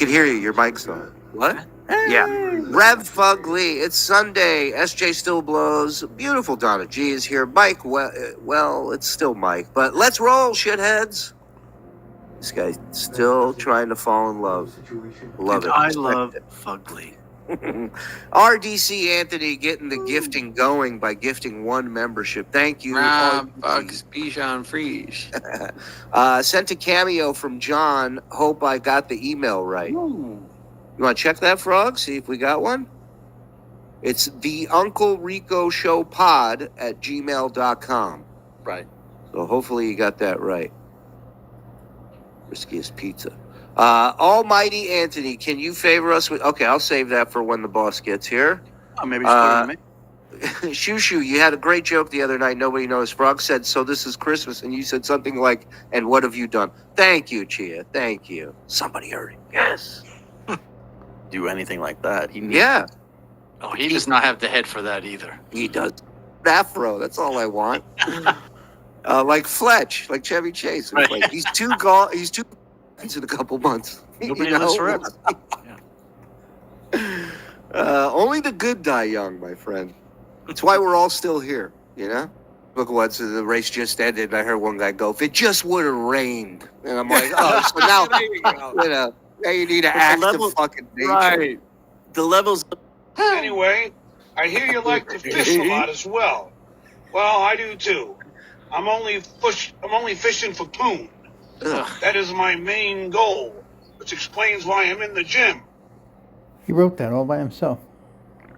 Can hear you. Your mic's on. What? Yeah. Rev Fugly. It's Sunday. SJ still blows. Beautiful Donna G is here. Mike, well, it's still Mike. But let's roll, shitheads. This guy's still trying to fall in love. Love it. I love Fugly. RDC Anthony getting the gifting going by gifting 1 membership. Thank you. Bugs, Bichon, Freeze. Sent a cameo from John. Hope I got the email right. Ooh. You want to check that, Frog? See if we got one? It's the Uncle Rico Show Pod at gmail.com. Right. So hopefully you got that right. Riskiest pizza. Almighty Anthony, can you favor us with... Okay, I'll save that for when the boss gets here. Oh, maybe just put it on me. Shushu, you had a great joke the other night. Nobody knows. Frog said, so this is Christmas. And you said something like, and what have you done? Thank you, Chia. Thank you. Somebody heard it. Yes. Do anything like that. Yeah. Oh, he does not have the head for that either. He does. Afro. That's all I want. Like Fletch. Like Chevy Chase. Right. Like, he's too in a couple months. Nobody lives forever. Only the good die young, my friend. That's why we're all still here, you know? Look, once the race just ended, and I heard one guy go, if it just would have rained. And I'm like, oh, so now, now you need to act the fucking nature. Right. The levels... Anyway, I hear you like to fish a lot as well. Well, I do too. I'm only fishing for poon. That is my main goal, which explains why I'm in the gym. He wrote that all by himself.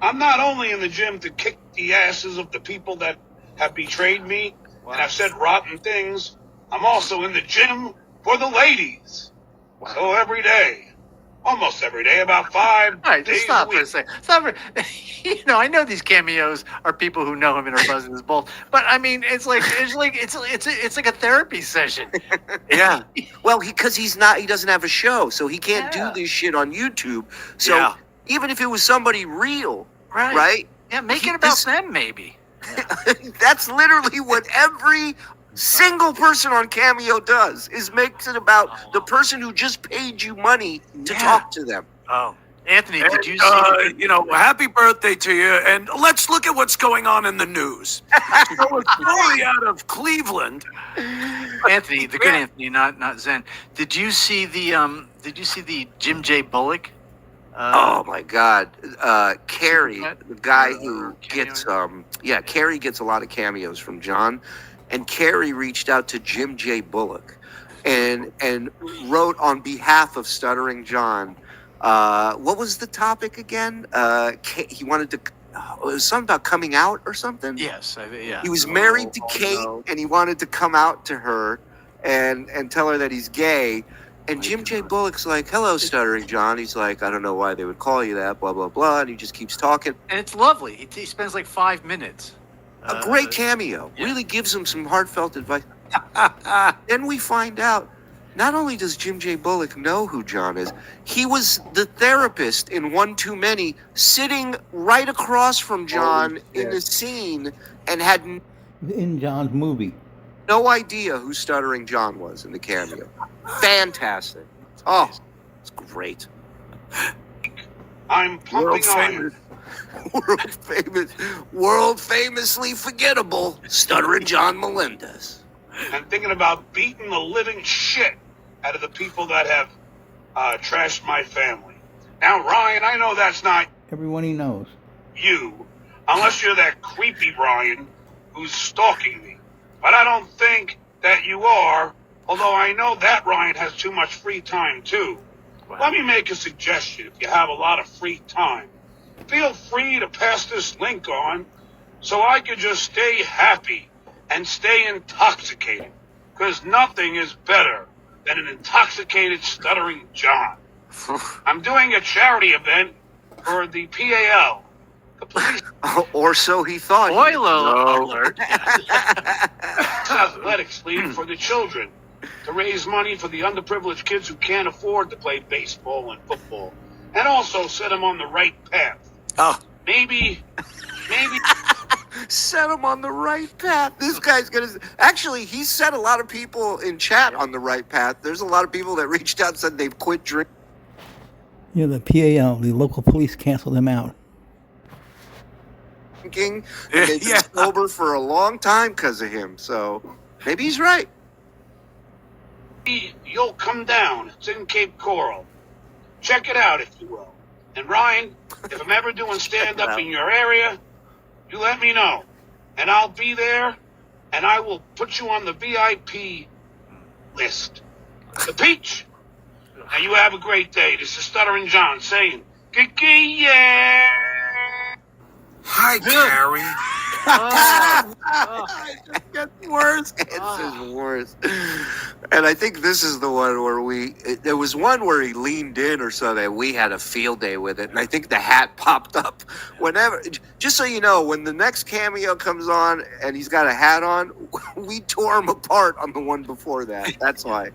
I'm not only in the gym to kick the asses of the people that have betrayed me and have said rotten things. I'm also in the gym for the ladies. Wow. So every day, almost every day, about 5 All right, days just stop a for a week. second. Stop for, I know these cameos are people who know him and are buzzing his balls, but I mean, it's like a therapy session. Yeah. Well, because he doesn't have a show, so he can't do this shit on YouTube. So even if it was somebody real, right? Yeah, make it about them, maybe. That's literally what every single person on Cameo does, is makes it about the person who just paid you money to talk to them. Oh, Anthony, did you see? Happy birthday to you, and let's look at what's going on in the news. So a story out of Cleveland. Anthony, the good Anthony, not Zen. Did you see the Jim J. Bullock? Oh my God, Carrie, the guy who gets Carrie gets a lot of cameos from John, and Carrie reached out to Jim J. Bullock, and wrote on behalf of Stuttering John. What was the topic again? He wanted to. It was something about coming out or something. Yes, yeah. He was married to Kate, and he wanted to come out to her, and tell her that he's gay. And Jim J. Bullock's like, hello, Stuttering John. He's like, I don't know why they would call you that, blah, blah, blah. And he just keeps talking. And it's lovely. He spends like 5 minutes. A great cameo. Yeah. Really gives him some heartfelt advice. Then we find out, not only does Jim J. Bullock know who John is, he was the therapist in One Too Many, sitting right across from John in the scene, and had In John's movie. no idea who Stuttering John was in the cameo. Fantastic. Oh, it's great. I'm pumping iron. World famously forgettable Stuttering John Melendez. I'm thinking about beating the living shit out of the people that have trashed my family. Now, Ryan, I know that's not Everyone he knows. you, unless you're that creepy Brian who's stalking me. But I don't think that you are, although I know that Ryan has too much free time, too. Wow. Let me make a suggestion if you have a lot of free time. Feel free to pass this link on so I could just stay happy and stay intoxicated, because nothing is better than an intoxicated Stuttering John. I'm doing a charity event for the PAL. The police Or so he thought. Spoiler alert. athletics league for the children to raise money for the underprivileged kids who can't afford to play baseball and football, and also set them on the right path. Oh. Maybe Set him on the right path. This guy's gonna. Actually, he set a lot of people in chat on the right path. There's a lot of people that reached out and said they've quit drinking. Yeah, the PAL, the local police canceled him out. Drinking, and they've been sober for a long time because of him. So maybe he's right. You'll come down. It's in Cape Coral. Check it out, if you will. And Ryan, if I'm ever doing stand-up in your area, you let me know. And I'll be there, and I will put you on the VIP list. The Peach. Now you have a great day. This is Stuttering John saying, Kiki, yeah. Hi, Carrie. It gets worse. It's just worse. And I think this is the one where there was one where he leaned in or something. We had a field day with it. And I think the hat popped up whenever. Just so you know, when the next cameo comes on and he's got a hat on, we tore him apart on the one before that. That's why.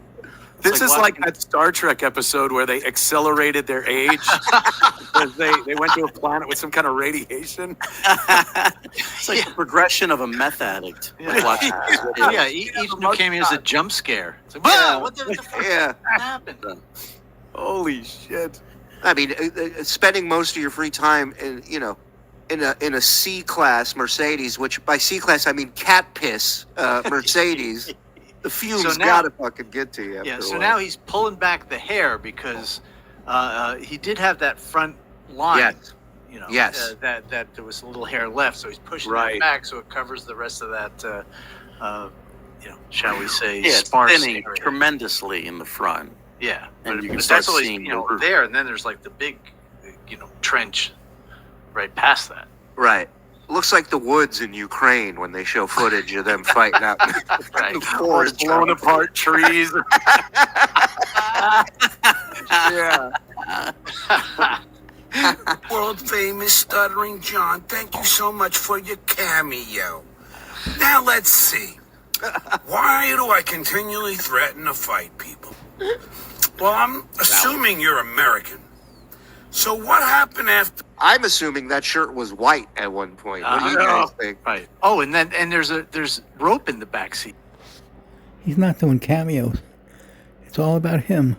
This is like that Star Trek episode where they accelerated their age because they went to a planet with some kind of radiation. It's like the progression of a meth addict. Yeah, each new cameo is a jump scare. It's like, wow, what the fuck happened? Holy shit! I mean, spending most of your free time in a C class Mercedes, which by C class I mean cat piss Mercedes. The fumes gotta fucking get to you. Yeah, so now he's pulling back the hair because he did have that front line. Yes. You know, yes. That there was a little hair left, so he's pushing it back so it covers the rest of that. Shall we say, sparse it's thinning area. tremendously in the front. Yeah, and you can but start that's always, seeing there, and then there's like the big, trench right past that. Right. Looks like the woods in Ukraine when they show footage of them fighting out in the forest, blown apart trees. Yeah. World famous Stuttering John, thank you so much for your cameo. Now let's see. Why do I continually threaten to fight people? Well, I'm assuming you're American. So what happened after? I'm assuming that shirt was white at one point. What do you guys think? Right. Oh, and there's rope in the back seat. He's not doing cameos. It's all about him.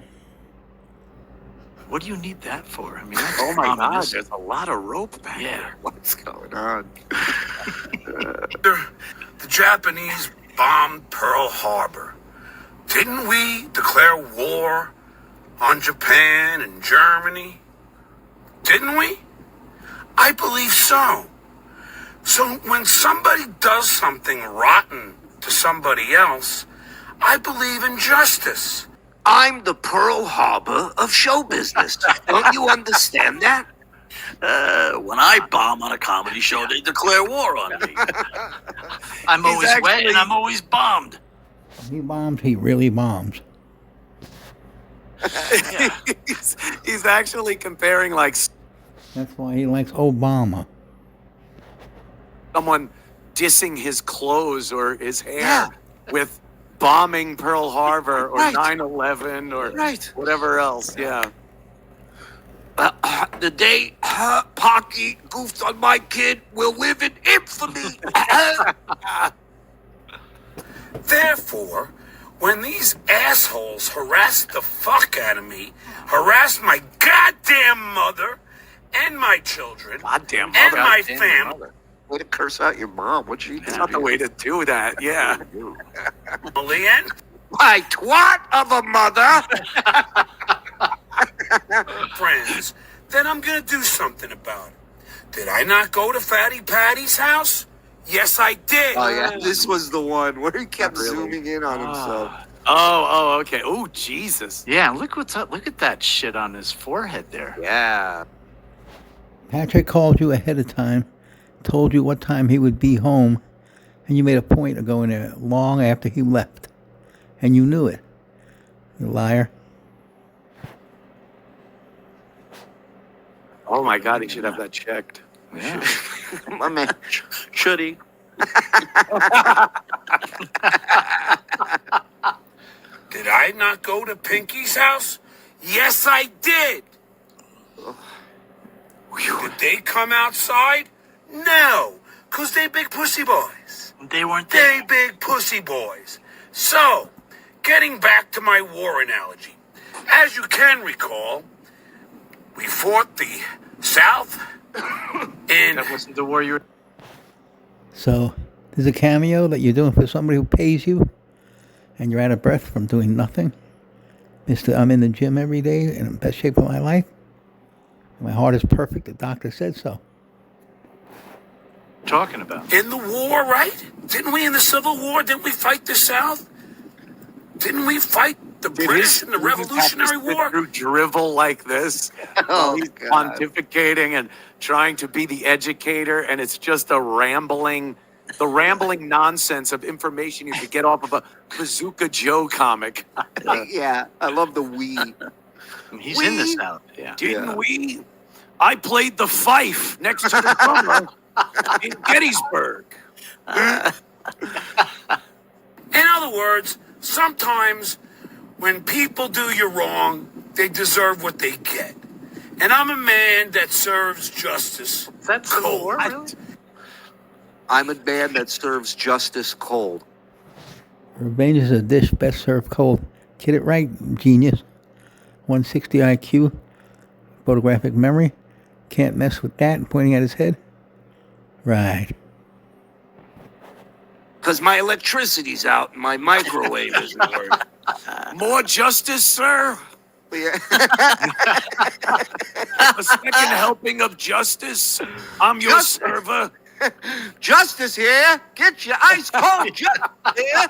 What do you need that for? I mean, that's Oh my God, ominous. there's a lot of rope back there. What's going on? The Japanese bombed Pearl Harbor. Didn't we declare war on Japan and Germany? Didn't we? I believe so. So when somebody does something rotten to somebody else, I believe in justice. I'm the Pearl Harbor of show business. Don't you understand that? When I bomb on a comedy show, they declare war on me. I'm always wet and I'm always bombed. When he bombs, he really bombs. He's actually comparing like That's why he likes Obama. someone dissing his clothes or his hair with bombing Pearl Harbor or 9/11 or whatever else. Yeah. The day Pocky goofed on my kid will live in infamy. Therefore, when these assholes harass the fuck out of me, harass my goddamn mother and my children Goddamn and mother. my family Way to curse out your mom. What'd she do? That's not the way to do that. Yeah. and My twat of a mother. friends, then I'm gonna do something about it. Did I not go to Fatty Patty's house? Yes, I did. Oh yeah, this was the one where he kept zooming in on himself. Oh, okay. Oh, Jesus. Yeah, look what's up. Look at that shit on his forehead there. Yeah. Patrick called you ahead of time, told you what time he would be home, and you made a point of going there long after he left. And you knew it. You liar. Oh my God, he should have that checked. Yeah. My man. Should he? Did I not go to Pinky's house? Yes, I did. Did they come outside? No, because they big pussy boys. They weren't They there. big pussy boys. So, getting back to my war analogy. As you can recall, We fought the South, and That wasn't the war you were. So, there's a cameo that you're doing for somebody who pays you, and you're out of breath from doing nothing. Mister, I'm in the gym every day in the best shape of my life. My heart is perfect. The doctor said so. Talking about. in the war, right? Didn't we in the Civil War? Didn't we fight the South? Didn't we fight the British in the Revolutionary War? Through drivel like this, Oh, he's God. pontificating and trying to be the educator, and it's just the rambling nonsense of information you could get off of a Bazooka Joe comic. Yeah, I love the we. He's in the South. Yeah. Didn't Yeah. we? I played the fife next to the drummer in Gettysburg. In other words, sometimes when people do you wrong, they deserve what they get. And I'm a man that serves justice. That's Civil War, really? I'm a man that serves justice cold. Revenge is a dish best served cold. Get it right, genius. 160 IQ, photographic memory. Can't mess with that. Pointing at his head. Right. Because my electricity's out and my microwave isn't working. More justice, sir? Yeah. A second helping of justice? I'm your Justice. server. Justice here. Get your ice cold justice here.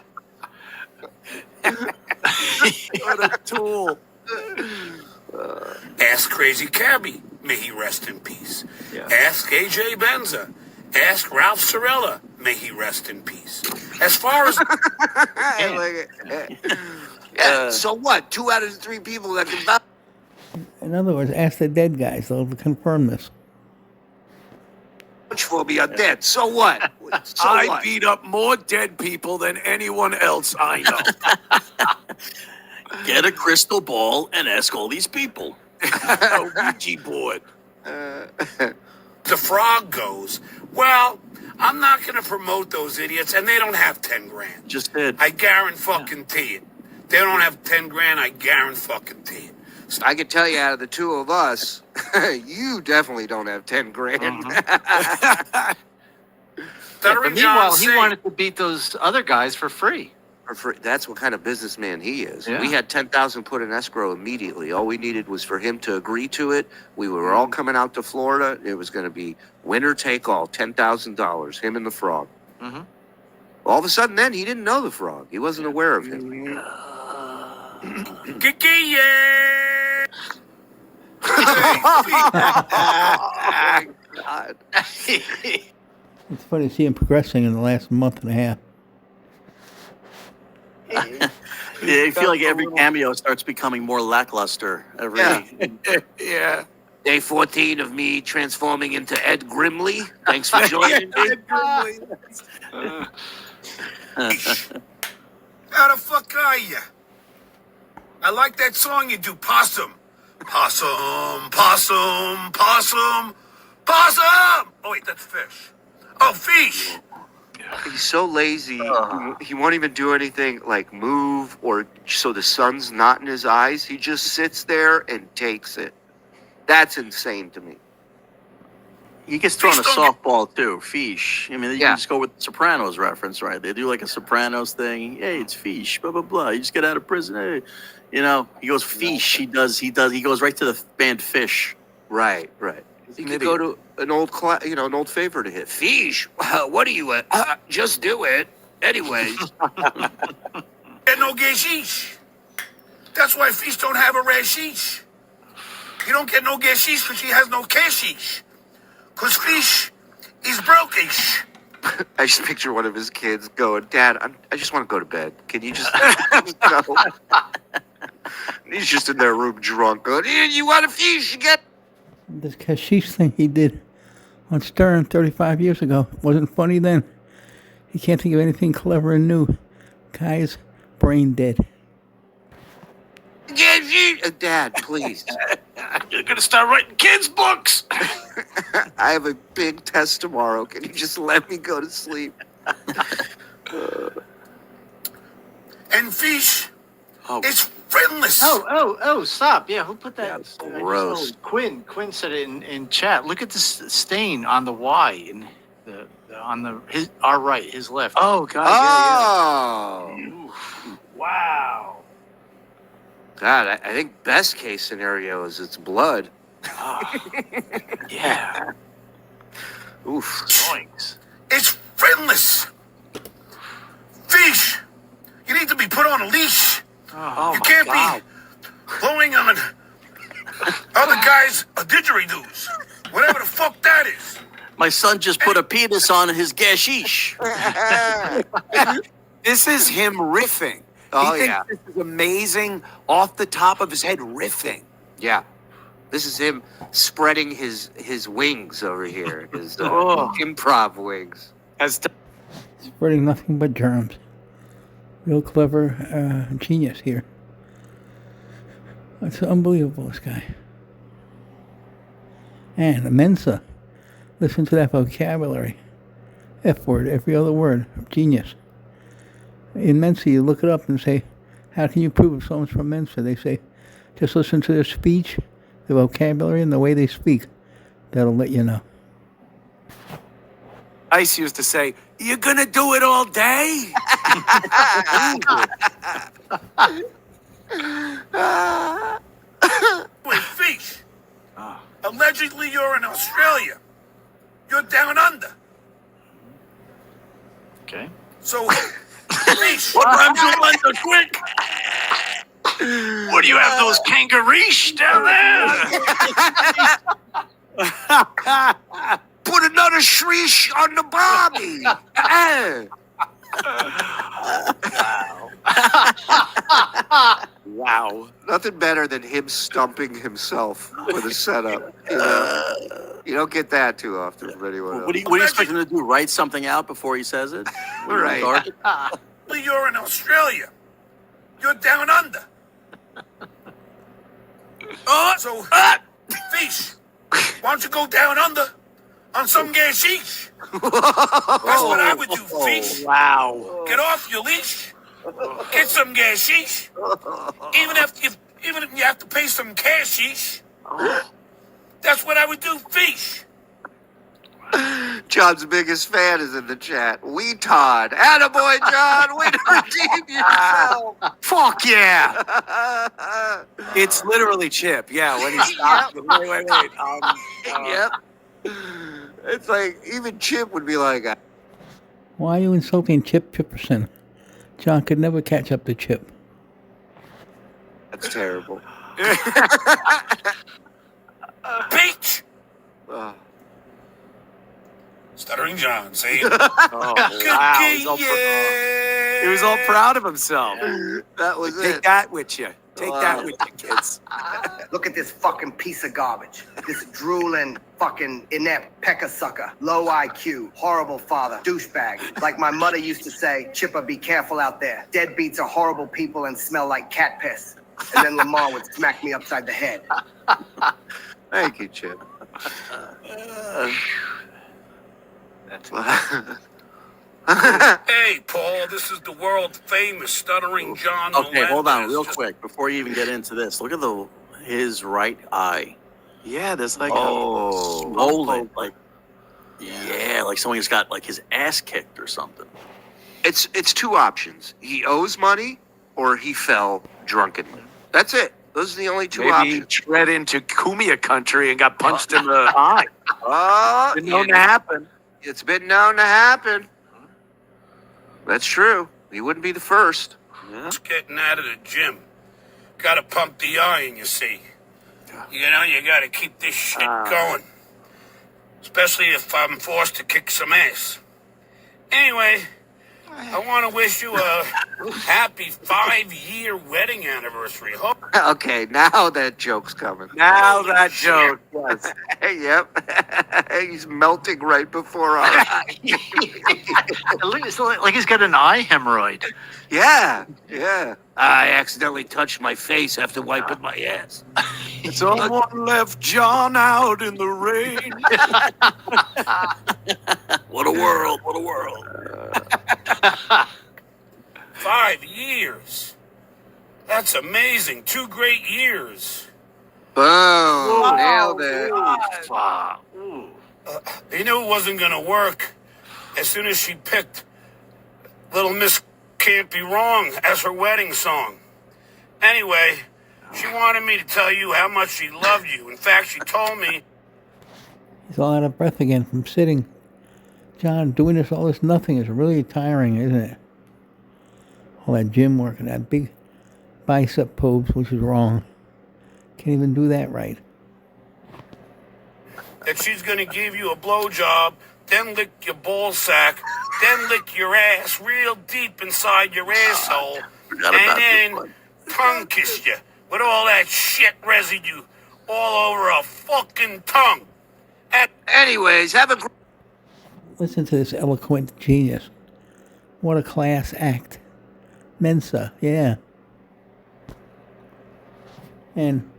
What a tool. Ask Crazy Cabby, may he rest in peace. Yeah. Ask AJ Benza. Ask Ralph Sorella, may he rest in peace. As far as I like it. Yeah. So what? 2 out of the 3 people that can vouch. In other words, ask the dead guys. They'll confirm this. For me are dead. So what? So I what? beat up more dead people than anyone else I know. Get a crystal ball and ask all these people. A Ouija board. The frog goes, well, I'm not going to promote those idiots, and they don't have 10 grand. Just did. I guarantee it. They don't have 10 grand, I guarantee it. I can tell you out of the 2 of us, you definitely don't have 10 grand. Yeah, Stuttering but meanwhile, John he said- wanted to beat those other guys for free. That's what kind of businessman he is. Yeah. We had 10,000 put in escrow immediately. All we needed was for him to agree to it. We were all coming out to Florida. It was going to be winner take all, $10,000. Him and the frog. Mhm. All of a sudden, then he didn't know the frog. He wasn't aware of him. Kiki, yeah. Oh my God! It's funny to see him progressing in the last month and a half. Yeah, I feel like every cameo starts becoming more lackluster. Every Yeah. Yeah. Day 14 of me transforming into Ed Grimley. Thanks for joining me. How the fuck are you? I like that song you do, Possum. Possum, possum, possum, possum. Oh, wait, that's fish. Oh, fish. He's so lazy. He won't even do anything like move or so the sun's not in his eyes. He just sits there and takes it. That's insane to me. he gets thrown a Fish don't softball too. Fish. I mean, you Yeah. can just go with the Sopranos reference, right? They do like a Sopranos thing. Hey, it's fish. Blah blah blah. You just get out of prison. Hey, you know, he goes fish. He goes right to the band Fish. Right. You could go to an old an old favorite to hit. Fish, what are you at? Just do it. Anyways. Get no gashish. That's why fish don't have a rashish. You don't get no gashish because she has no cashish. Because fish is brokish. I just picture one of his kids going, Dad, I just want to go to bed. Can you just go? He's just in their room drunk going, you want a fish? You get This cashish thing he did on Stern 35 years ago wasn't funny then. He can't think of anything clever and new. Guy's brain dead. Dad, please. You're going to start writing kids' books. I have a big test tomorrow. Can you just let me go to sleep? And fish Oh, is really friendless. Oh, stop. Yeah, who put that? That's gross. Quinn said it in chat. Look at this stain on the Y in our right, his left. Oh God. Oh, Oof. Wow. God! I think best case scenario is it's blood. Yeah. Oof. Yoinks. It's friendless. Fish, you need to be put on a leash. Oh, You my can't God. be blowing on other guys' didgeridoos. Whatever the fuck that is. My son just put a penis on his gashish. This is him riffing. Oh, he thinks yeah. this is amazing, off the top of his head riffing. Yeah, this is him spreading his wings over here. His Oh. improv wings. Spreading nothing but germs. Real clever genius here. It's unbelievable, this guy. And Mensa. Listen to that vocabulary. F word, every other word. Genius. In Mensa, you look it up and say, how can you prove if someone's from Mensa? They say, just listen to their speech, the vocabulary, and the way they speak. That'll let you know. Ice used to say, "You're gonna do it all day." Wait, Fish. Allegedly, you're in Australia. You're down under. Okay. So, Fish. What rhymes with under? Quick. What do you have, those kangaroos down there? Put another shriek on the Bobby. Wow. Nothing better than him stumping himself with a setup. You know? You don't get that too often from anyone else. What do you expect him to do? Write something out before he says it? Right. Allegedly, you're in Australia. You're down under. So, Fish, why don't you go down under on some gashish? That's what I would do, Fish. Wow. Get off your leash. Get some gashish. Even if you have to pay some cashish. That's what I would do, Fish. John's biggest fan is in the chat. We Todd. Attaboy, John. Way to redeem yourself. Fuck yeah. It's literally Chip. Yeah, when he stopped. Wait. Yep. It's like, even Chip would be like, Why are you insulting Chip Chipperson? John could never catch up to Chip. that's terrible. Peach. Oh. Stuttering John, see? Oh, wow. He was all proud of himself. That was Take it. that with you. Take that with you, kids. Look at this fucking piece of garbage. This drooling, fucking inept pecker sucker. Low IQ, horrible father, douchebag. Like my mother used to say, Chipper, be careful out there. Deadbeats are horrible people and smell like cat piss. And then Lamar would smack me upside the head. Thank you, Chip. Hey, Paul, this is the world famous Stuttering John. Okay, hold on, Melendez. real Just- quick, before you even get into this. Look at his right eye. Yeah, there's like Swollen, like like someone's got like his ass kicked or something. It's two options. He owes money or he fell drunkenly. That's it. Those are the only two maybe he options. tread into Kumia country and got punched in the eye. Oh, Been known to happen. it's been known to happen. That's true. He wouldn't be the first. Just getting out of the gym. Gotta pump the iron, you see. You know, you gotta keep this shit going. Especially if I'm forced to kick some ass. Anyway, I want to wish you a happy 5-year wedding anniversary. Hope Okay, now that joke's coming. Now that joke. Yes. Yep. He's melting right before our eyes. It's like he's got an eye hemorrhoid. Yeah. I accidentally touched my face after wiping my ass. Someone left John out in the rain. What a world! What a world! 5 years. That's amazing. 2 great years. Boom. Nailed it. Wow. Ooh. They knew it wasn't going to work as soon as she picked Little Miss Can't Be Wrong as her wedding song. Anyway, she wanted me to tell you how much she loved you. In fact, she told me. He's all out of breath again from sitting. John, doing all this nothing is really tiring, isn't it? All that gym work and that big bicep pose, which is wrong. Can't even do that right. That she's gonna give you a blowjob, then lick your ball sack, then lick your ass real deep inside your asshole, Forgot about this and one. then tongue kiss you with all that shit residue all over her fucking tongue. Anyways, have a great. Listen to this eloquent genius. What a class act. Mensa, yeah. And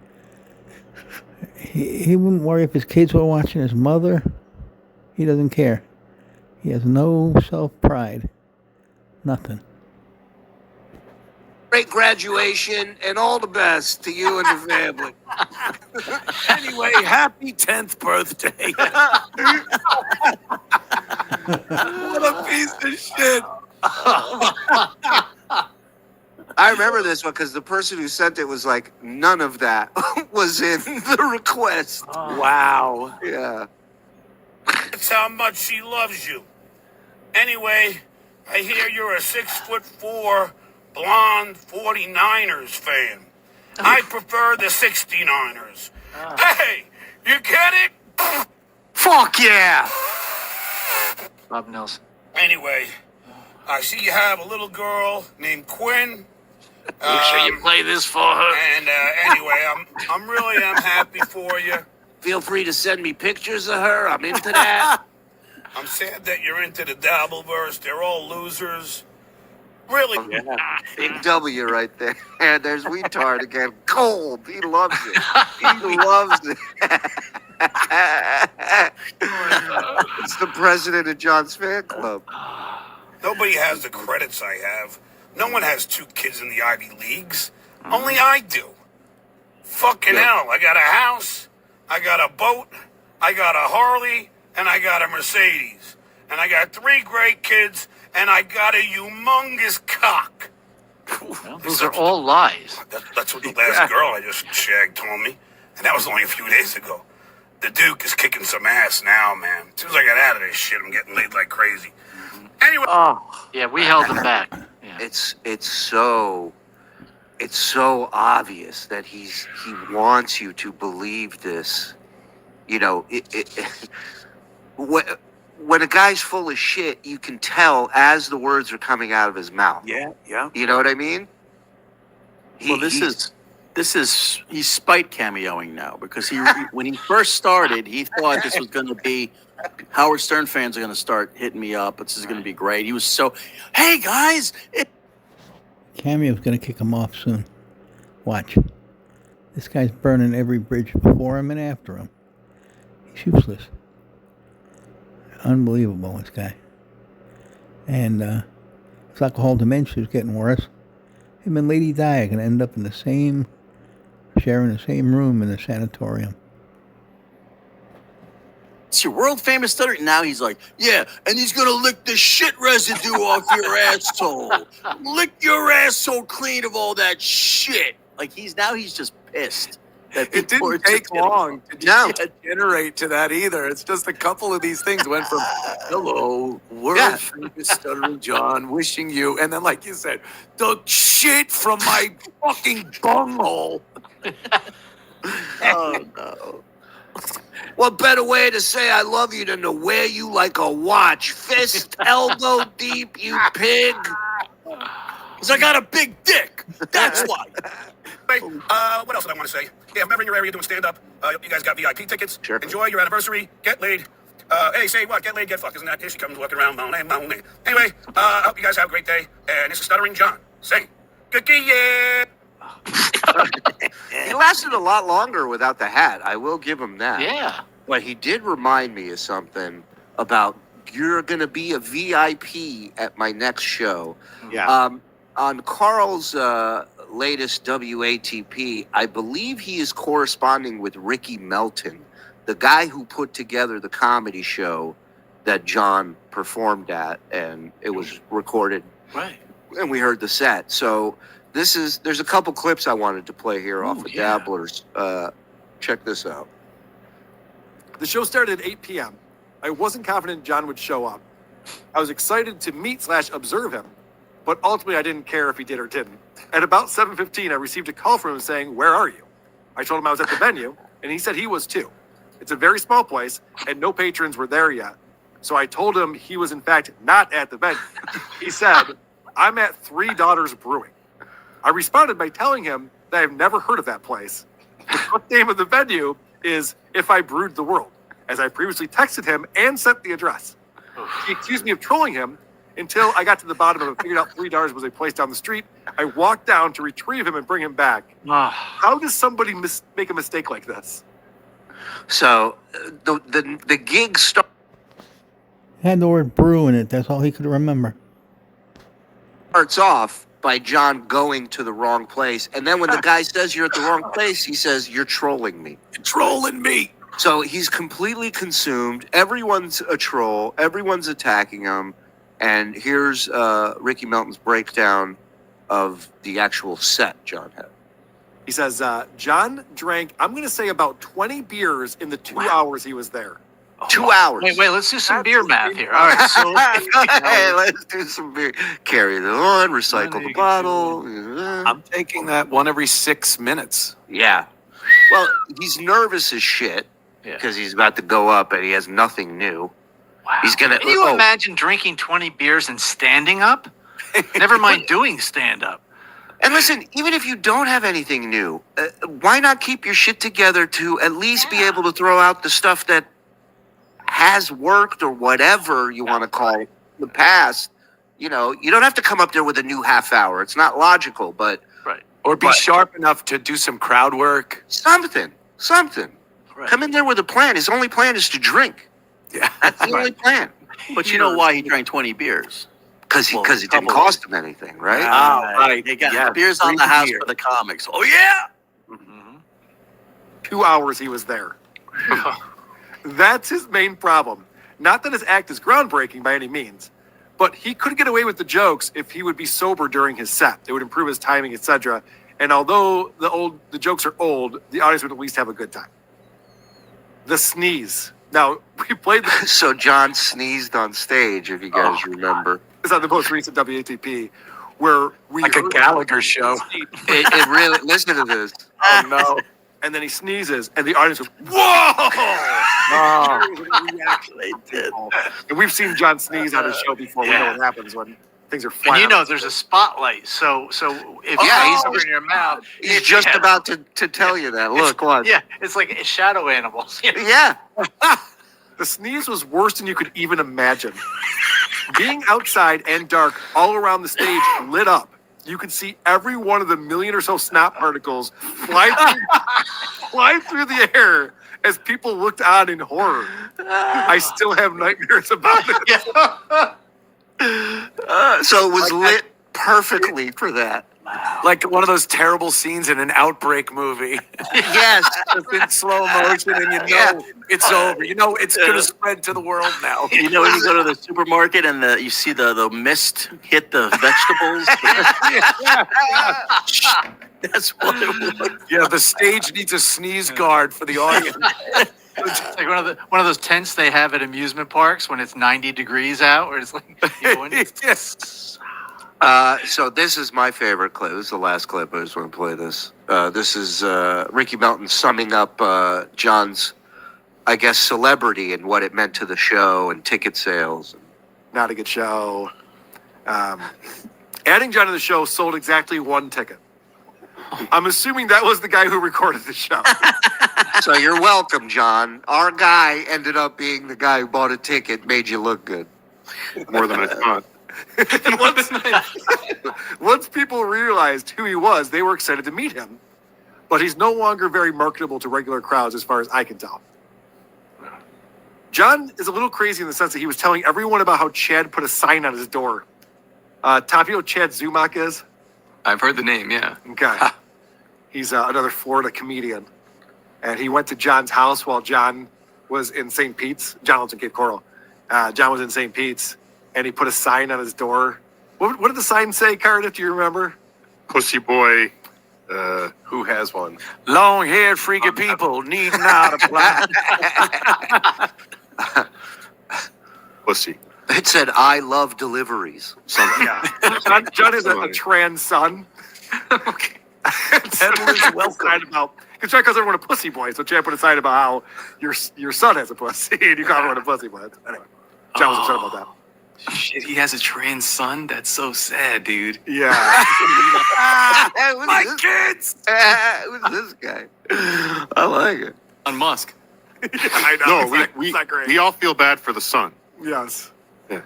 he wouldn't worry if his kids were watching his mother. He doesn't care. He has no self-pride. Nothing. Great graduation and all the best to you and the family. Anyway, happy 10th birthday. What a piece of shit. I remember this one because the person who sent it was like, none of that was in the request. Wow. Yeah. That's how much she loves you. Anyway, I hear you're a 6'4" blonde 49ers fan. I prefer the 69ers. Hey, you get it? Fuck yeah. Bob Nelson. Anyway, I see you have a little girl named Quinn. Make sure you play this for her. And anyway, I'm really happy for you. Feel free to send me pictures of her. I'm into that. I'm sad that you're into the Dabbleverse. They're all losers. Really? Big W right there. And there's Weetard again. Cold. He loves it. He loves it. It's the president of John's fan club. Nobody has the credits I have. No one has 2 kids in the Ivy Leagues. Only I do. Fucking hell. I got a house. I got a boat. I got a Harley. And I got a Mercedes. And I got 3 great kids. And I got a humongous cock. Well, those are all lies. That's what the last girl I just shagged told me. And that was only a few days ago. The Duke is kicking some ass now, man. As soon as I get out of this shit, I'm getting laid like crazy. Anyway. Yeah, we held them back. Yeah. It's so obvious that he wants you to believe this. You know, when a guy's full of shit, you can tell as the words are coming out of his mouth. Yeah. You know what I mean? Well, he's spite cameoing now because when he first started, he thought this was going to be Howard Stern fans are going to start hitting me up. This is going to be great. He was so, hey guys, Cameo's going to kick him off soon. Watch. This guy's burning every bridge before him and after him. He's useless. Unbelievable, this guy. And his alcohol dementia is getting worse. Him and Lady Di are going to end up in sharing the same room in the sanatorium. it's your world famous stutter. Now he's like, yeah, and he's going to lick the shit residue off your asshole. Lick your asshole clean of all that shit. Like he's just pissed. That It people are didn't take just getting- long to No. generate to that either. It's just a couple of these things went from hello, world Yeah. famous Stuttering John, wishing you, and then like you said, the shit from my fucking bunghole. Oh no. What better way to say I love you than to wear you like a watch? Fist, elbow deep, you pig. Because I got a big dick. That's why. Hey, what else did I want to say? Yeah, if I'm ever in your area doing stand-up, you guys got VIP tickets. Sure. Enjoy your anniversary. Get laid. Hey, say what? Get laid, get fucked. Isn't that? Here she comes walking around. Moaning. Anyway, I hope you guys have a great day. And this is Stuttering John saying, cookie, yeah. He lasted a lot longer without the hat. I will give him that. Yeah. But he did remind me of something about you're going to be a VIP at my next show. Yeah. On Carl's latest WATP, I believe he is corresponding with Ricky Melton, the guy who put together the comedy show that John performed at, and it was recorded. Right. And we heard the set. So there's a couple clips I wanted to play here off of Dabblers. Check this out. The show started at 8 p.m. I wasn't confident John would show up. I was excited to meet/observe him, but ultimately I didn't care if he did or didn't. At about 7:15, I received a call from him saying, "Where are you?" I told him I was at the venue, and he said he was too. It's a very small place, and no patrons were there yet. So I told him he was in fact not at the venue. He said, "I'm at Three Daughters Brewing." I responded by telling him that I've never heard of that place. The name of the venue is If I Brewed the World, as I previously texted him and sent the address. He accused me of trolling him until I got to the bottom of it and figured out 3 Daughters was a place down the street. I walked down to retrieve him and bring him back. How does somebody make a mistake like this? So the gig started. Had the word brew in it. That's all he could remember. Starts off by John going to the wrong place. And then when the guy says you're at the wrong place, he says, "You're trolling me." You're trolling me. So he's completely consumed. Everyone's a troll. Everyone's attacking him. And here's Ricky Melton's breakdown of the actual set John had. He says, John drank, I'm going to say about 20 beers in the 2 hours he was there. 2 hours. Wait, let's do some beer math here. All right, so Hey, let's do some beer. Carry the on, recycle the bottle. I'm taking that one every 6 minutes. Yeah. Well, he's nervous as shit because he's about to go up and he has nothing new. wow. He's gonna. Can you imagine drinking 20 beers and standing up? Never mind doing stand up. And listen, even if you don't have anything new, why not keep your shit together to at least be able to throw out the stuff that has worked or whatever you want to call the past? You know, you don't have to come up there with a new half hour. It's not logical, but Or be sharp enough to do some crowd work. something. Right. Come in there with a plan. His only plan is to drink. Yeah. That's the only plan. But you know why he drank 20 beers? Because Well, it didn't couple- cost him anything, right? Right. They got Yeah, beers on the free house beer. for the comics. Oh, yeah. 2 hours he was there. That's his main problem. Not that his act is groundbreaking by any means, but he could get away with the jokes if he would be sober during his set. It would improve his timing, etc. And although the jokes are old, the audience would at least have a good time. The sneeze. Now, we played this So John sneezed on stage, if you guys remember. on the most recent WATP, where we Like a heard Gallagher show. It really. Listen to this. Oh, no. and then he sneezes, and the audience goes, "Whoa!" They did. And we've seen John sneeze on his show before. We know what happens when things are flat. And you know, there's a spotlight. So if he's you open your mouth, He's just about to tell you that. Look, watch. Yeah, it's like shadow animals. Yeah. The sneeze was worse than you could even imagine. Being outside and dark all around the stage lit up, you could see every one of the million or so snot particles fly through the air as people looked on in horror. I still have nightmares about it. So it was lit perfectly for that. Like one of those terrible scenes in an Outbreak movie. Yes. It's in slow motion and you know it's over. You know it's going to spread to the world now. You know when you go to the supermarket and you see the mist hit the vegetables? That's what it was. Yeah, the stage needs a sneeze guard for the audience. It's like one of those tents they have at amusement parks when it's 90 degrees out, where it's like you go in. Yes. So this is my favorite clip. This is the last clip. I just want to play this. This is Ricky Melton summing up John's, I guess, celebrity and what it meant to the show and ticket sales. Not a good show. Adding John to the show sold exactly 1 ticket. I'm assuming that was the guy who recorded the show. So you're welcome, John. Our guy ended up being the guy who bought a ticket, made you look good. More than I thought. Once people realized who he was, they were excited to meet him. But he's no longer very marketable to regular crowds, as far as I can tell. John is a little crazy in the sense that he was telling everyone about how Chad put a sign on his door. Top, you know who Chad Zumock is? I've heard the name, yeah. Okay. He's another Florida comedian. And he went to John's house while John was in St. Pete's. John lives in Cape Coral. John was in St. Pete's, and he put a sign on his door. What did the sign say, Cardiff? Do you remember? Pussy boy, who has one? Long-haired freaky people need not apply. Pussy. It said, "I love deliveries." Something. Yeah. John is a trans son. Okay. Peddler's welcome. About because John calls everyone a pussy boy, so Chad put a sign about how your son has a pussy, and you call everyone a pussy boy. Anyway, John was upset about that. Shit, he has a trans son? That's so sad, dude. Yeah. My kids. Who's this guy? I like it. On Musk. I know. No, it's not great. we all feel bad for the son. Yes. Yeah.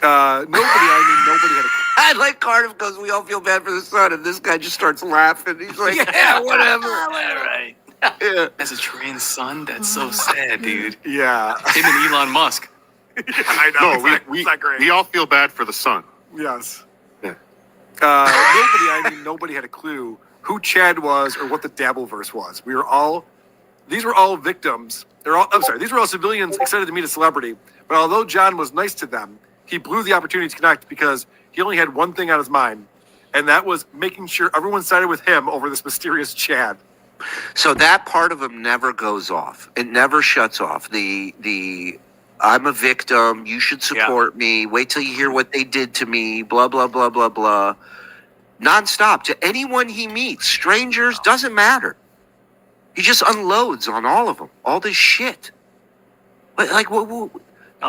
Nobody had a. I like Cardiff goes, "We all feel bad for the son," and this guy just starts laughing. He's like, "Yeah, whatever." All right. Yeah. As a trans son? That's so sad, dude. Yeah. Him and Elon Musk. I know. No, it's not great. we all feel bad for the son. Yes. Yeah. Nobody had a clue who Chad was or what the Dabbleverse was. These were all victims. These were all civilians excited to meet a celebrity. But although John was nice to them, he blew the opportunity to connect because he only had one thing on his mind, and that was making sure everyone sided with him over this mysterious Chad. So that part of him never goes off. It never shuts off. The I'm a victim. You should support me. Wait till you hear what they did to me. Blah, blah, blah, blah, blah. Nonstop. To anyone he meets, strangers, doesn't matter. He just unloads on all of them. All this shit. Like, what No,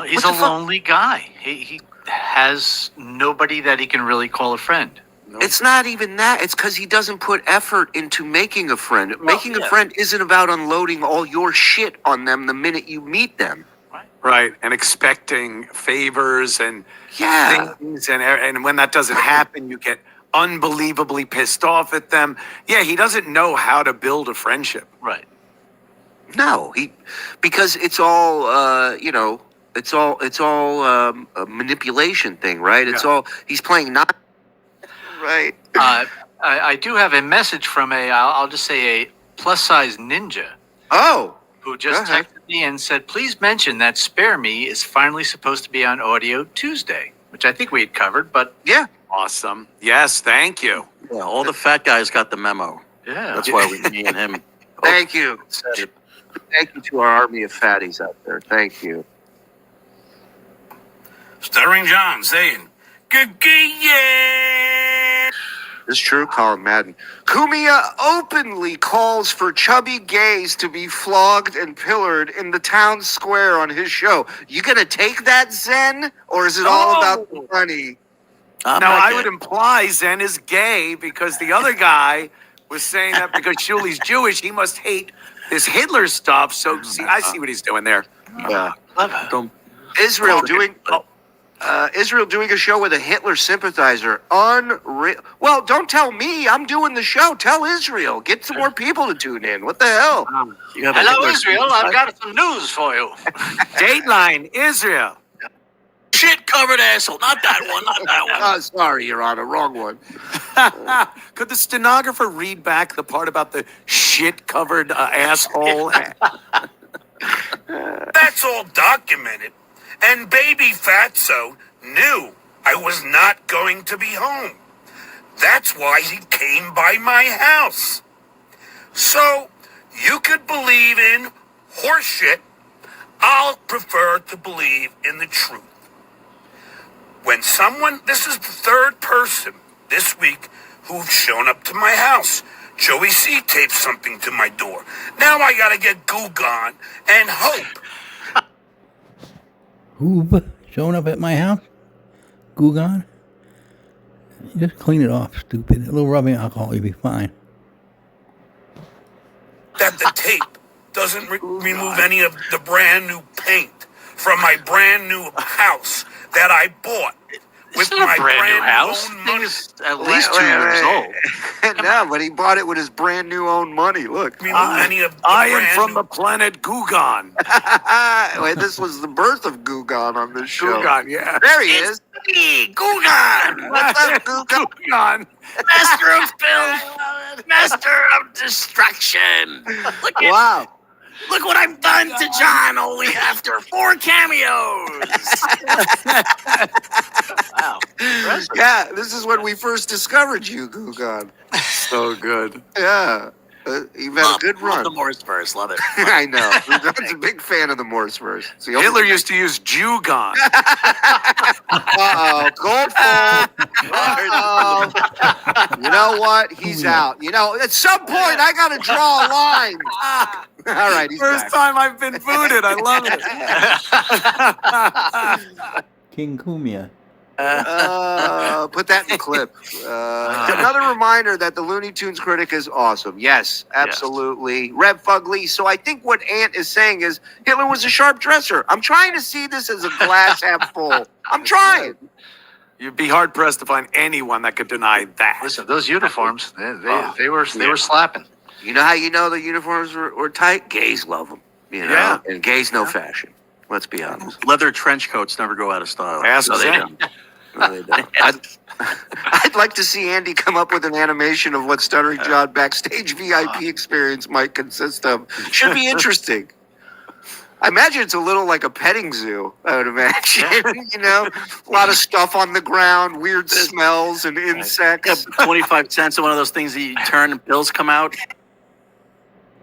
he's what a the fuck? lonely guy. He has nobody that he can really call a friend. It's not even that. It's because he doesn't put effort into making a friend. Making a friend isn't about unloading all your shit on them the minute you meet them. Right, and expecting favors and things, and when that doesn't happen, you get unbelievably pissed off at them. Yeah, he doesn't know how to build a friendship. Right. No, because it's all it's all a manipulation thing, right? It's all he's playing not right. I do have a message from I'll just say a plus size ninja. Oh. Who just texted me and said, "Please mention that Spare Me is finally supposed to be on audio Tuesday," which I think we had covered, but yeah. Awesome. Yes, thank you. Yeah, all the fat guys got the memo. yeah. That's why me and him. Thank you. Thank you to our army of fatties out there. Thank you. Stuttering John saying, yeah. This is true, Colin Madden. Kumia openly calls for chubby gays to be flogged and pillared in the town square on his show. You gonna take that, Zen? Or is it all about the money? Now, I would imply Zen is gay because the other guy was saying that because Shuli's Jewish, he must hate this Hitler stuff. So, I see what he's doing there. Yeah. Don't. Israel doing a show with a Hitler sympathizer. Unreal. Well, don't tell me. I'm doing the show. Tell Israel. Get some more people to tune in. What the hell? Hello, Israel. I've got some news for you. Dateline, Israel. Shit covered asshole. Not that one. Not that one. Oh, sorry, Your Honor. Wrong one. Could the stenographer read back the part about the shit-covered asshole? That's all documented. And baby Fatso knew I was not going to be home. That's why he came by my house. So, you could believe in horseshit. I'll prefer to believe in the truth. When this is the third person this week who've shown up to my house. Joey C taped something to my door. Now I gotta get Goan and hope. Who've shown up at my house? Goan? Just clean it off, stupid. A little rubbing alcohol, you'll be fine. That the tape doesn't remove any of the brand new paint from my brand new house that I bought with not a my brand new house. own Thing money. is at least 2 years old. No, but he bought it with his brand new own money. Look. I am from the planet Goan. Wait, this was the birth of Goan on this show. Goan, yeah. There he is. Hey, Goan! What's up, Goan? Goan. Master of filth, master of destruction. Wow. Look what I've done to John only after 4 cameos. Wow. Yeah, this is when we first discovered you, Goan. So good. Yeah. You've had a good Love run. the Morse verse, love it. I know. Gogan's a big fan of the Morse verse. It's the only- Hitler used to use Jugon. Uh-oh. Gold Uh-oh. You know what? He's out. You know, at some point, I got to draw a line. All right, he's First back. time I've been booted. I love it. King Kumia. Put that in the clip. Another reminder that the Looney Tunes critic is awesome. Yes, absolutely. Rev Fugly. So I think what Ant is saying is Hitler was a sharp dresser. I'm trying to see this as a glass half full. I'm trying. You'd be hard pressed to find anyone that could deny that. Listen, those uniforms, they were slapping. You know how you know the uniforms were tight? Gays love them. You know, Yeah. and gays know fashion. Let's be honest. Leather trench coats never go out of style. Ask No, they Zen. don't. No, they don't. I'd like to see Andy come up with an animation of what Stuttering John backstage VIP experience might consist of. Should be interesting. I imagine it's a little like a petting zoo, I would imagine. You know, a lot of stuff on the ground, weird smells and insects. 25 cents on one of those things that you turn and pills come out.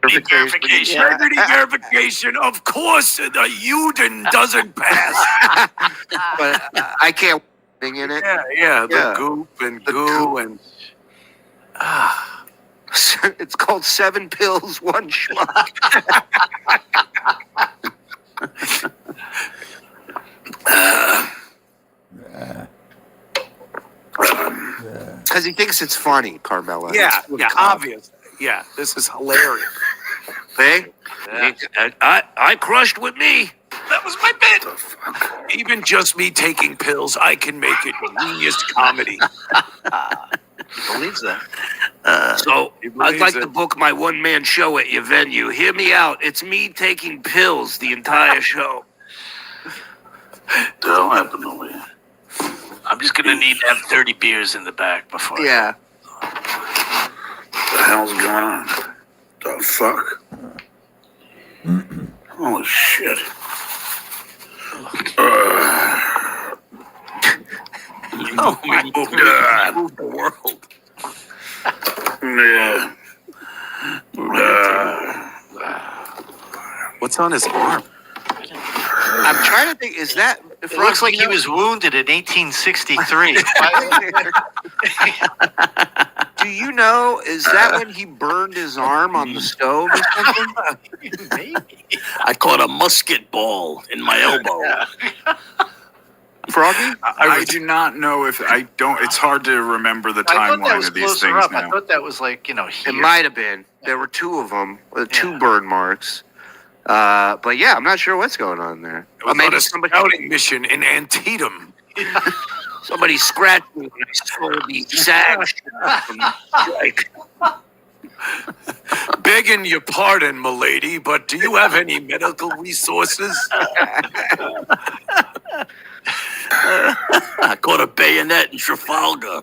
Verification. Yeah. Integrity verification. Of course, the Uden doesn't pass. But I can't thing in it. Yeah, the Yeah. goop and The goo goop. and It's called 7 pills, 1 schmuck. Because he thinks it's funny, Carmela. yeah, It's really yeah, common. obvious. Yeah, this is hilarious. See? I crushed with me. That was my bit. Even just me taking pills, I can make it genius comedy. Believes that. So He I'd believes like it. to book my one-man show at your venue. Hear me out. It's me taking pills the entire show. Don't happen to me. I'm just gonna need to have 30 beers in the back before. Yeah. What the hell's going on? The fuck? Holy shit. Oh my God. Move the world. Yeah. What's on his arm? I'm trying to think, is that... It looks like he was wounded in 1863. Do you know, is that when he burned his arm on the stove or something? I caught a musket ball in my elbow. Froggy? I do not know if I don't. It's hard to remember the I thought that timeline was of these closer things up. I now. thought that was like, It here. might have been. There were 2 of them, 2 Yeah. burn marks. But yeah, I'm not sure what's going on there. It was on maybe a scouting mission in Antietam. somebody scratched me when I stole the sash. Like, Begging your pardon, milady, but do you have any medical resources? I caught a bayonet in Trafalgar.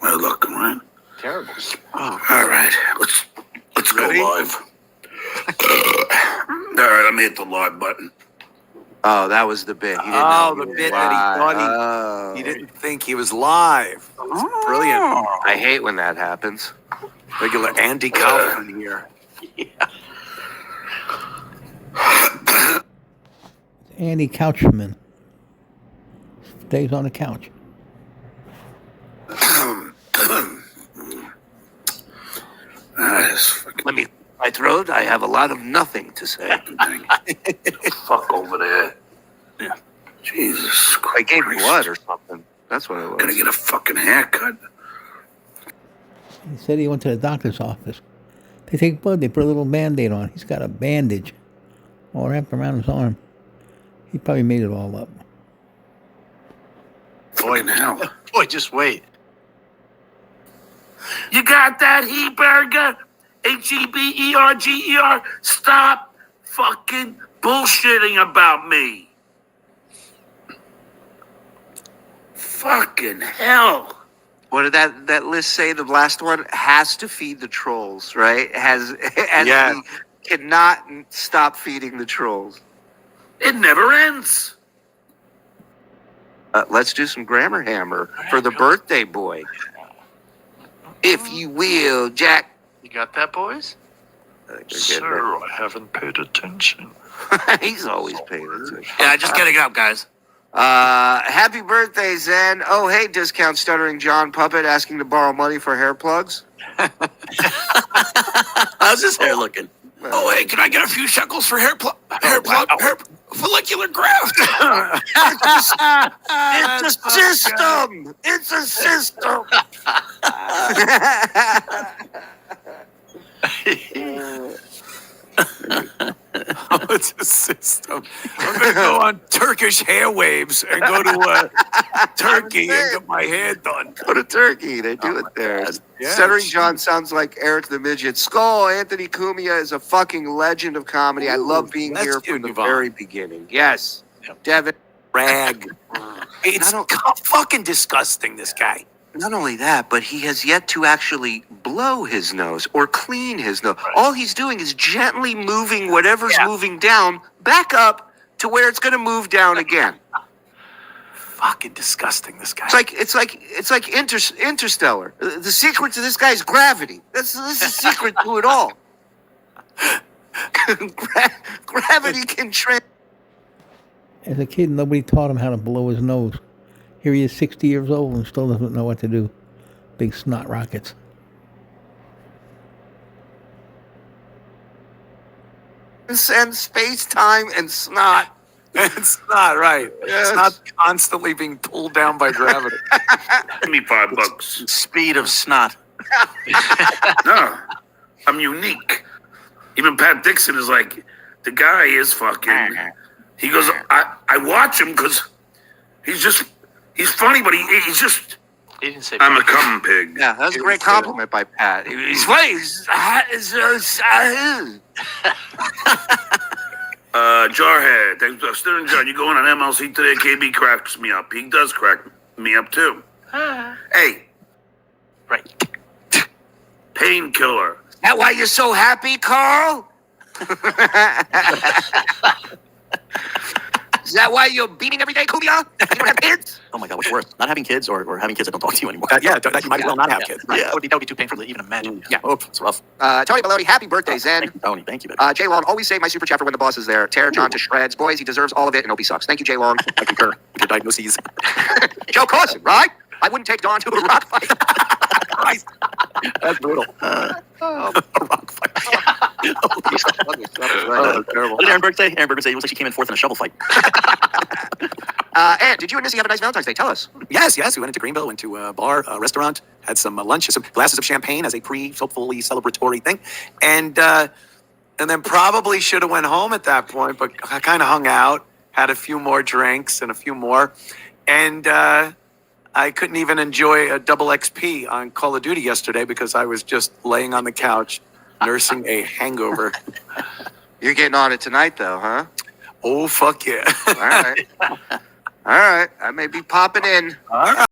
Well looking, right? Terrible. All right, let's go Ready? live. All right, let me hit the live button. oh, that was the bit. He didn't Oh, know the he bit was that he live. thought Oh. He didn't think he was live. It's brilliant. I hate when that happens. Regular Andy Kaufman here. Andy Couchman. Stays on the couch. Let me my throat. I have a lot of nothing to say. Fuck over there. Yeah. Jesus I Christ. gave blood or something. That's what it Gonna was. get a fucking haircut. He said he went to the doctor's office. They take blood, they put a little Band-Aid on. He's got a bandage all wrapped around his arm. He probably made it all up. Boy, now. Boy, just wait. You got that, Heberger? Heberger? Stop fucking bullshitting about me. Fucking hell. What did that list say? The last one has to feed the trolls, right? Yeah. He cannot stop feeding the trolls. It never ends. Let's do some grammar hammer for the birthday boy. If you will, Jack. You got that, boys? Sir, I haven't paid attention. he's always paying attention. Yeah, just getting up, guys. Happy birthday, Zen. Oh, hey, discount Stuttering John puppet asking to borrow money for hair plugs. How's his hair looking? Oh, hey, can I get a few shekels for hair follicular graft? It's a system. It's a system. Oh, it's a system. I'm going to go on Turkish hair waves and go to Turkey and get my hair done. Go to Turkey. They do it there. Yeah, Stuttering it's- John sounds like Eric the Midget. Skull, Anthony Cumia is a fucking legend of comedy. I love being let's here do from the Yvonne. very beginning. Yes. Devin. Rag. It's fucking disgusting, this guy. Not only that, but he has yet to actually blow his nose or clean his nose. All he's doing is gently moving whatever's moving down back up to where it's going to move down again. Fucking disgusting, this guy. It's like Interstellar. The secret to this guy is gravity. This is the secret to it all. Gravity can train. As a kid, nobody taught him how to blow his nose. Here he is, 60 years old, and still doesn't know what to do. Big snot rockets. And space, time, and snot. It's not right. Yes. It's not constantly being pulled down by gravity. Give me $5. Speed of snot. No, I'm unique. Even Pat Dixon is like, the guy is fucking. He goes, I watch him because he's funny, but he's just. He didn't say. I'm a cum pig. Yeah, that was a great compliment by Pat. He's funny. Jarhead, thanks for Stuttering John. You going on MLC today? KB cracks me up. He does crack me up too. Hey, Right. painkiller. That why you're so happy, Carl? Is that why you're beaming every day, Kuya? You don't have kids? Oh my God, what's worse? Not having kids or having kids that don't talk to you anymore? Yeah, you might as well not have kids. Right. That would be too painful to even imagine. Yeah, oh, it's rough. Tony Bellotti, happy birthday, Zen. Thank you, Tony. Thank you, baby. Jay Long, always save my super chat for when the boss is there. Tear John to shreds. Boys, he deserves all of it, and hope he sucks. Thank you, Jay Long. I concur with your diagnoses. Joe Carson, right? I wouldn't take Don to a rock fight. Christ. That's brutal. A rock fight. Oh, terrible. What did Aaron Berg say? Aaron Berg said it looks like she came in fourth in a shovel fight. And did you and Missy have a nice Valentine's Day? Tell us. Yes. We went into Greenville, went to a bar, a restaurant, had some lunch, some glasses of champagne as a hopefully celebratory thing, and then probably should have went home at that point, but I kind of hung out, had a few more drinks and a few more, and I couldn't even enjoy a double XP on Call of Duty yesterday because I was just laying on the couch nursing a hangover. You're getting on it tonight, though, huh? Oh, fuck yeah. All right. All right. I may be popping in. All right.